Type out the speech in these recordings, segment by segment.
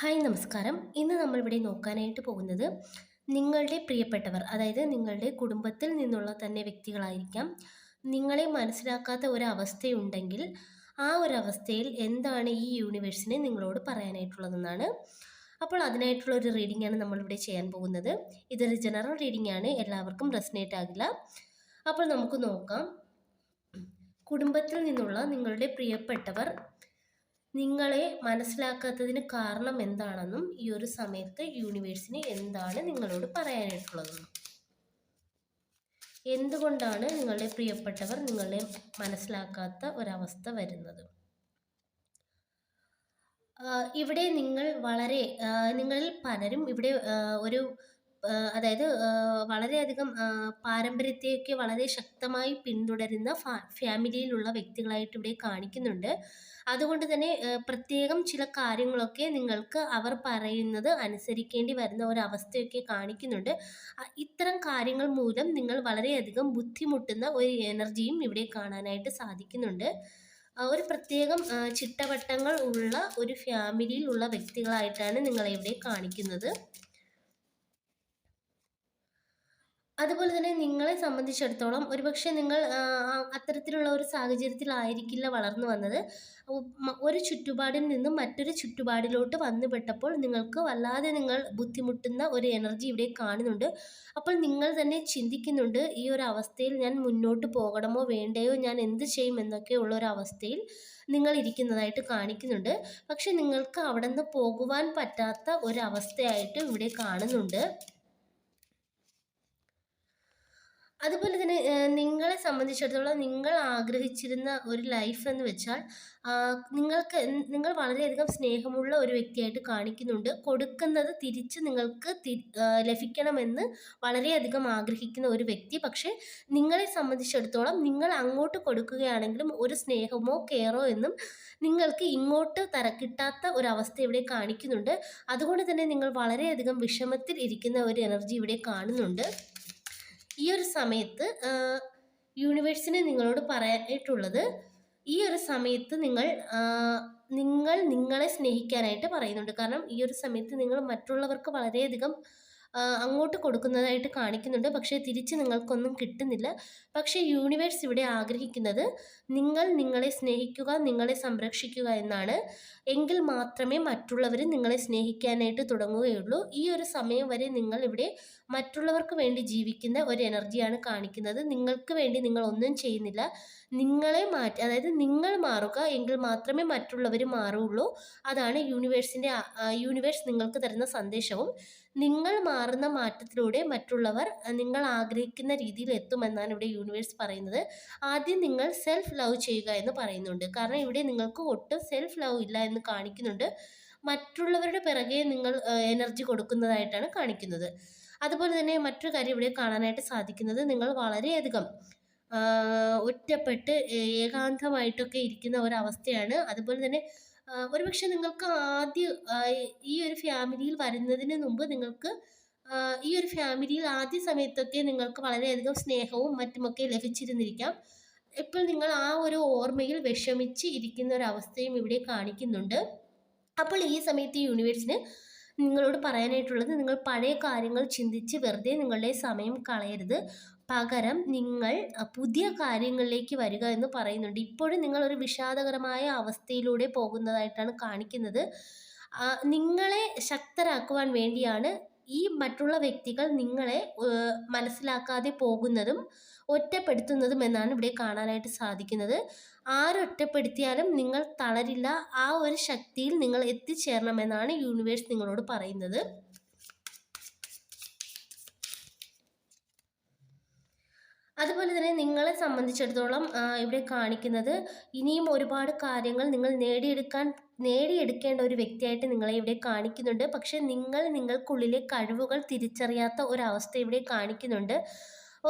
Hi നമസ്കാരം. ഇന്ന് നമ്മളിവിടെ നോക്കാനായിട്ട് പോകുന്നത് നിങ്ങളുടെ പ്രിയപ്പെട്ടവർ, അതായത് നിങ്ങളുടെ കുടുംബത്തിൽ നിന്നുള്ള തന്നെ വ്യക്തികളായിരിക്കാം. നിങ്ങളെ മനസ്സിലാക്കാത്ത ഒരവസ്ഥയുണ്ടെങ്കിൽ ആ ഒരവസ്ഥയിൽ എന്താണ് ഈ യൂണിവേഴ്സിന് നിങ്ങളോട് പറയാനായിട്ടുള്ളതെന്നാണ്. അപ്പോൾ അതിനായിട്ടുള്ള ഒരു റീഡിംഗ് ആണ് നമ്മളിവിടെ ചെയ്യാൻ പോകുന്നത്. ഇതൊരു ജനറൽ റീഡിംഗ് ആണ്, എല്ലാവർക്കും റെസനേറ്റ് ആകില്ല. അപ്പോൾ നമുക്ക് നോക്കാം. കുടുംബത്തിൽ നിന്നുള്ള നിങ്ങളുടെ പ്രിയപ്പെട്ടവർ നിങ്ങളെ മനസ്സിലാക്കാത്തതിന് കാരണം എന്താണെന്നും ഈ ഒരു സമയത്ത് യൂണിവേഴ്സിന് എന്താണ് നിങ്ങളോട് പറയാനായിട്ടുള്ളതെന്നും, എന്തുകൊണ്ടാണ് നിങ്ങളുടെ പ്രിയപ്പെട്ടവർ നിങ്ങളെ മനസ്സിലാക്കാത്ത ഒരവസ്ഥ വരുന്നത്. ഇവിടെ നിങ്ങളിൽ പലരും ഇവിടെ ഒരു അതായത് വളരെയധികം പാരമ്പര്യത്തെയൊക്കെ വളരെ ശക്തമായി പിന്തുടരുന്ന ഫാമിലിയിലുള്ള വ്യക്തികളായിട്ട് ഇവിടെ കാണിക്കുന്നുണ്ട്. അതുകൊണ്ട് തന്നെ പ്രത്യേകം ചില കാര്യങ്ങളൊക്കെ നിങ്ങൾക്ക് അവർ പറയുന്നത് അനുസരിക്കേണ്ടി വരുന്ന ഒരവസ്ഥയൊക്കെ കാണിക്കുന്നുണ്ട്. ഇത്തരം കാര്യങ്ങൾ മൂലം നിങ്ങൾ വളരെയധികം ബുദ്ധിമുട്ടുന്ന ഒരു എനർജിയും ഇവിടെ കാണാനായിട്ട് സാധിക്കുന്നുണ്ട്. ഒരു പ്രത്യേകം ചിട്ടവട്ടങ്ങൾ ഉള്ള ഒരു ഫാമിലിയിൽ ഉള്ള വ്യക്തികളായിട്ടാണ് നിങ്ങളെ ഇവിടെ കാണിക്കുന്നത്. അതുപോലെ തന്നെ നിങ്ങളെ സംബന്ധിച്ചിടത്തോളം ഒരുപക്ഷെ നിങ്ങൾ അത്തരത്തിലുള്ള ഒരു സാഹചര്യത്തിലായിരിക്കില്ല വളർന്നു വന്നത്. ഒരു ചുറ്റുപാടിൽ നിന്നും മറ്റൊരു ചുറ്റുപാടിലോട്ട് വന്നുപെട്ടപ്പോൾ നിങ്ങൾക്ക് വല്ലാതെ നിങ്ങൾ ബുദ്ധിമുട്ടുന്ന ഒരു എനർജി ഇവിടെ കാണുന്നുണ്ട്. അപ്പോൾ നിങ്ങൾ തന്നെ ചിന്തിക്കുന്നുണ്ട്, ഈ ഒരു അവസ്ഥയിൽ ഞാൻ മുന്നോട്ട് പോകണമോ വേണ്ടയോ, ഞാൻ എന്ത് ചെയ്യും എന്നൊക്കെ ഉള്ള ഒരു അവസ്ഥയിൽ നിങ്ങൾ ഇരിക്കുന്നതായിട്ട് കാണിക്കുന്നുണ്ട്. പക്ഷെ നിങ്ങൾക്ക് അവിടെ നിന്ന് പോകുവാൻ പറ്റാത്ത ഒരവസ്ഥയായിട്ട് ഇവിടെ കാണുന്നുണ്ട്. അതുപോലെ തന്നെ നിങ്ങളെ സംബന്ധിച്ചിടത്തോളം നിങ്ങൾ ആഗ്രഹിച്ചിരുന്ന ഒരു ലൈഫ് എന്ന് വെച്ചാൽ നിങ്ങൾ വളരെയധികം സ്നേഹമുള്ള ഒരു വ്യക്തിയായിട്ട് കാണിക്കുന്നുണ്ട്. കൊടുക്കുന്നത് തിരിച്ച് നിങ്ങൾക്ക് ലഭിക്കണമെന്ന് വളരെയധികം ആഗ്രഹിക്കുന്ന ഒരു വ്യക്തി. പക്ഷേ നിങ്ങളെ സംബന്ധിച്ചിടത്തോളം നിങ്ങൾ അങ്ങോട്ട് കൊടുക്കുകയാണെങ്കിലും ഒരു സ്നേഹമോ കെയറോ എന്നും നിങ്ങൾക്ക് ഇങ്ങോട്ട് കിട്ടാത്ത ഒരവസ്ഥ ഇവിടെ കാണിക്കുന്നുണ്ട്. അതുകൊണ്ട് തന്നെ നിങ്ങൾ വളരെയധികം വിഷമത്തിൽ ഇരിക്കുന്ന ഒരു എനർജി ഇവിടെ കാണുന്നുണ്ട്. ഈ ഒരു സമയത്ത് യൂണിവേഴ്സിന് നിങ്ങളോട് പറയാനായിട്ടുള്ളത്, ഈ ഒരു സമയത്ത് നിങ്ങളെ സ്നേഹിക്കാനായിട്ട് പറയുന്നുണ്ട്. കാരണം ഈ ഒരു സമയത്ത് നിങ്ങൾ മറ്റുള്ളവർക്ക് വളരെയധികം അങ്ങോട്ട് കൊടുക്കുന്നതായിട്ട് കാണിക്കുന്നുണ്ട്. പക്ഷേ തിരിച്ച് നിങ്ങൾക്കൊന്നും കിട്ടുന്നില്ല. പക്ഷേ യൂണിവേഴ്സ് ഇവിടെ ആഗ്രഹിക്കുന്നത് നിങ്ങളെ സ്നേഹിക്കുക, നിങ്ങളെ സംരക്ഷിക്കുക എന്നാണ്. എങ്കിൽ മാത്രമേ മറ്റുള്ളവർ നിങ്ങളെ സ്നേഹിക്കാനായിട്ട് തുടങ്ങുകയുള്ളൂ. ഈ ഒരു സമയം വരെ നിങ്ങൾ ഇവിടെ മറ്റുള്ളവർക്ക് വേണ്ടി ജീവിക്കുന്ന ഒരു എനർജിയാണ് കാണിക്കുന്നത്. നിങ്ങൾക്ക് വേണ്ടി നിങ്ങൾ ഒന്നും ചെയ്യുന്നില്ല. നിങ്ങളെ അതായത് നിങ്ങൾ മാറുക, എങ്കിൽ മാത്രമേ മറ്റുള്ളവർ മാറുകയുള്ളൂ. അതാണ് യൂണിവേഴ്സ് നിങ്ങൾക്ക് തരുന്ന സന്ദേശവും. നിങ്ങൾ മാറുന്ന മാറ്റത്തിലൂടെ മറ്റുള്ളവർ നിങ്ങൾ ആഗ്രഹിക്കുന്ന രീതിയിൽ എത്തുമെന്നാണ് ഇവിടെ യൂണിവേഴ്സ് പറയുന്നത്. ആദ്യം നിങ്ങൾ സെൽഫ് ലവ് ചെയ്യുക എന്ന് പറയുന്നുണ്ട്. കാരണം ഇവിടെ നിങ്ങൾക്ക് ഒട്ടും സെൽഫ് ലവ് ഇല്ല എന്ന് കാണിക്കുന്നുണ്ട്. മറ്റുള്ളവരുടെ പിറകെ നിങ്ങൾ എനർജി കൊടുക്കുന്നതായിട്ടാണ് കാണിക്കുന്നത്. അതുപോലെ തന്നെ മറ്റൊരു കാര്യം ഇവിടെ കാണാനായിട്ട് സാധിക്കുന്നത്, നിങ്ങൾ വളരെയധികം ഒറ്റപ്പെട്ട് ഏകാന്തമായിട്ടൊക്കെ ഇരിക്കുന്ന ഒരവസ്ഥയാണ്. അതുപോലെ തന്നെ ഒരുപക്ഷെ നിങ്ങൾക്ക് ഈ ഒരു ഫാമിലിയിൽ വരുന്നതിന് മുമ്പ് നിങ്ങൾക്ക് ഈ ഒരു ഫാമിലിയിൽ ആദ്യ സമയത്തൊക്കെ നിങ്ങൾക്ക് വളരെയധികം സ്നേഹവും മറ്റുമൊക്കെ ലഭിച്ചിരുന്നിരിക്കാം. ഇപ്പോൾ നിങ്ങൾ ആ ഒരു ഓർമ്മയിൽ വിഷമിച്ച് ഇരിക്കുന്ന ഒരവസ്ഥയും ഇവിടെ കാണിക്കുന്നുണ്ട്. അപ്പോൾ ഈ സമയത്ത് യൂണിവേഴ്സിന് നിങ്ങളോട് പറയാനായിട്ടുള്ളത്, നിങ്ങൾ പഴയ കാര്യങ്ങൾ ചിന്തിച്ച് വെറുതെ നിങ്ങളുടെ സമയം കളയരുത്. പകരം നിങ്ങൾ പുതിയ കാര്യങ്ങളിലേക്ക് വരിക എന്ന് പറയുന്നുണ്ട്. ഇപ്പോഴും നിങ്ങൾ ഒരു വിഷാദകരമായ അവസ്ഥയിലൂടെ പോകുന്നതായിട്ടാണ് കാണിക്കുന്നത്. നിങ്ങളെ ശക്തരാക്കുവാൻ വേണ്ടിയാണ് ഈ മറ്റുള്ള വ്യക്തികൾ നിങ്ങളെ മനസ്സിലാക്കാതെ പോകുന്നതും ഒറ്റപ്പെടുത്തുന്നതും എന്നാണ് ഇവിടെ കാണാനായിട്ട് സാധിക്കുന്നത്. ആരൊറ്റപ്പെടുത്തിയാലും നിങ്ങൾ തളരില്ല. ആ ഒരു ശക്തിയിൽ നിങ്ങൾ എത്തിച്ചേരണമെന്നാണ് യൂണിവേഴ്സ് നിങ്ങളോട് പറയുന്നത്. അതുപോലെ തന്നെ നിങ്ങളെ സംബന്ധിച്ചിടത്തോളം ഇവിടെ കാണിക്കുന്നത്, ഇനിയും ഒരുപാട് കാര്യങ്ങൾ നിങ്ങൾ നേടിയെടുക്കേണ്ട ഒരു വ്യക്തിയായിട്ട് നിങ്ങളെ ഇവിടെ കാണിക്കുന്നുണ്ട്. പക്ഷെ നിങ്ങൾക്കുള്ളിലെ കഴിവുകൾ തിരിച്ചറിയാത്ത ഒരവസ്ഥ ഇവിടെ കാണിക്കുന്നുണ്ട്.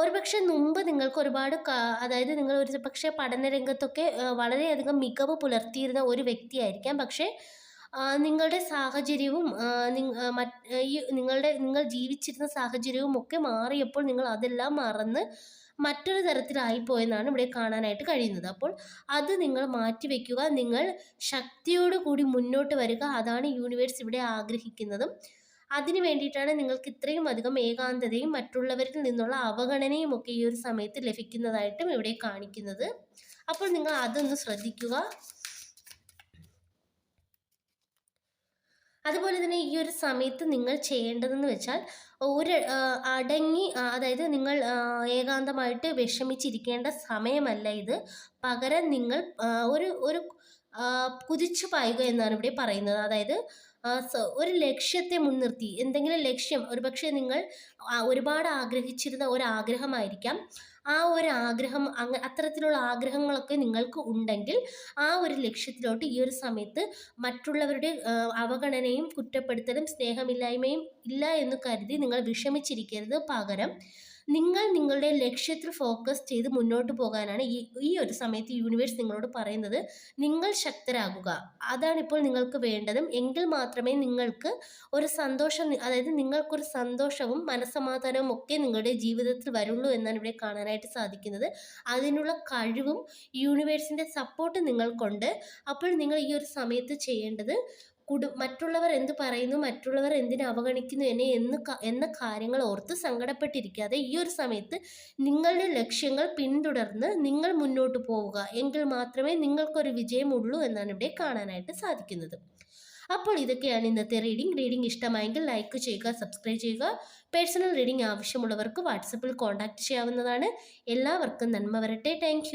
ഒരുപക്ഷെ മുമ്പ് നിങ്ങൾക്ക് ഒരുപാട് അതായത് നിങ്ങൾ ഒരു പക്ഷേ പഠനരംഗത്തൊക്കെ വളരെയധികം മികവ് പുലർത്തിയിരുന്ന ഒരു വ്യക്തിയായിരിക്കാം. പക്ഷേ നിങ്ങളുടെ സാഹചര്യവും നിങ്ങൾ ജീവിച്ചിരുന്ന സാഹചര്യവും ഒക്കെ മാറിയപ്പോൾ നിങ്ങൾ അതെല്ലാം മറന്ന് മറ്റൊരു തരത്തിലായിപ്പോയെന്നാണ് ഇവിടെ കാണാനായിട്ട് കഴിയുന്നത്. അപ്പോൾ അത് നിങ്ങൾ മാറ്റിവെക്കുക, നിങ്ങൾ ശക്തിയോടു കൂടി മുന്നോട്ട് വരിക. അതാണ് യൂണിവേഴ്സ് ഇവിടെ ആഗ്രഹിക്കുന്നതും. അതിന് വേണ്ടിയിട്ടാണ് നിങ്ങൾക്ക് ഇത്രയും അധികം ഏകാന്തതയും മറ്റുള്ളവരിൽ നിന്നുള്ള അവഗണനയും ഒക്കെ ഈ ഒരു സമയത്ത് ലഭിക്കുന്നതായിട്ടും ഇവിടെ കാണിക്കുന്നത്. അപ്പോൾ നിങ്ങൾ അതൊന്ന് ശ്രദ്ധിക്കുക. അതുപോലെ തന്നെ ഈ ഒരു സമയത്ത് നിങ്ങൾ ചെയ്യേണ്ടതെന്ന് വെച്ചാൽ ഒരു അടങ്ങി, അതായത് നിങ്ങൾ ഏകാന്തമായിട്ട് വിഷമിച്ചിരിക്കേണ്ട സമയമല്ല ഇത്. പകരം നിങ്ങൾ ഒരു ഒരു കുതിച്ചു പായുക എന്നാണ് ഇവിടെ പറയുന്നത്. അതായത് ഒരു ലക്ഷ്യത്തെ മുൻനിർത്തി എന്തെങ്കിലും ലക്ഷ്യം, ഒരുപക്ഷെ നിങ്ങൾ ഒരുപാട് ആഗ്രഹിച്ചിരുന്ന ഒരു ആഗ്രഹമായിരിക്കാം. ആ ഒരു ആഗ്രഹം അത്തരത്തിലുള്ള ആഗ്രഹങ്ങളൊക്കെ നിങ്ങൾക്ക് ഉണ്ടെങ്കിൽ ആ ഒരു ലക്ഷ്യത്തിലോട്ട് ഈ ഒരു സമയത്ത് മറ്റുള്ളവരുടെ അവഗണനയും കുറ്റപ്പെടുത്തലും സ്നേഹമില്ലായ്മയും ഇല്ല എന്ന് കരുതി നിങ്ങൾ വിഷമിച്ചിരിക്കരുത്. പകരം നിങ്ങൾ നിങ്ങളുടെ ലക്ഷ്യത്തിൽ ഫോക്കസ് ചെയ്ത് മുന്നോട്ട് പോകാനാണ് ഈ ഒരു സമയത്ത് യൂണിവേഴ്സ് നിങ്ങളോട് പറയുന്നത്. നിങ്ങൾ ശക്തരാകുക, അതാണിപ്പോൾ നിങ്ങൾക്ക് വേണ്ടതും. എങ്കിൽ മാത്രമേ നിങ്ങൾക്ക് ഒരു സന്തോഷം, അതായത് നിങ്ങൾക്കൊരു സന്തോഷവും മനസ്സമാധാനവും ഒക്കെ നിങ്ങളുടെ ജീവിതത്തിൽ വരുള്ളൂ എന്നാണ് ഇവിടെ കാണാനായിട്ട് സാധിക്കുന്നത്. അതിനുള്ള കഴിവും യൂണിവേഴ്സിൻ്റെ സപ്പോർട്ട് നിങ്ങൾക്കുണ്ട്. അപ്പോൾ നിങ്ങൾ ഈ ഒരു സമയത്ത് ചെയ്യേണ്ടത് മറ്റുള്ളവർ എന്ത് പറയുന്നു, മറ്റുള്ളവർ എന്തിനു അവഗണിക്കുന്നു എന്ന കാര്യങ്ങൾ ഓർത്ത് സങ്കടപ്പെട്ടിരിക്കാതെ ഈ ഒരു സമയത്ത് നിങ്ങളുടെ ലക്ഷ്യങ്ങൾ പിന്തുടർന്ന് നിങ്ങൾ മുന്നോട്ട് പോവുക. എങ്കിൽ മാത്രമേ നിങ്ങൾക്കൊരു വിജയമുള്ളൂ എന്നാണ് ഇവിടെ കാണാനായിട്ട് സാധിക്കുന്നത്. അപ്പോൾ ഇതൊക്കെയാണ് ഇന്നത്തെ റീഡിംഗ് ഇഷ്ടമായെങ്കിൽ ലൈക്ക് ചെയ്യുക, സബ്സ്ക്രൈബ് ചെയ്യുക. പേഴ്സണൽ റീഡിംഗ് ആവശ്യമുള്ളവർക്ക് വാട്സപ്പിൽ കോൺടാക്റ്റ് ചെയ്യാവുന്നതാണ്. എല്ലാവർക്കും നന്മ വരട്ടെ. താങ്ക്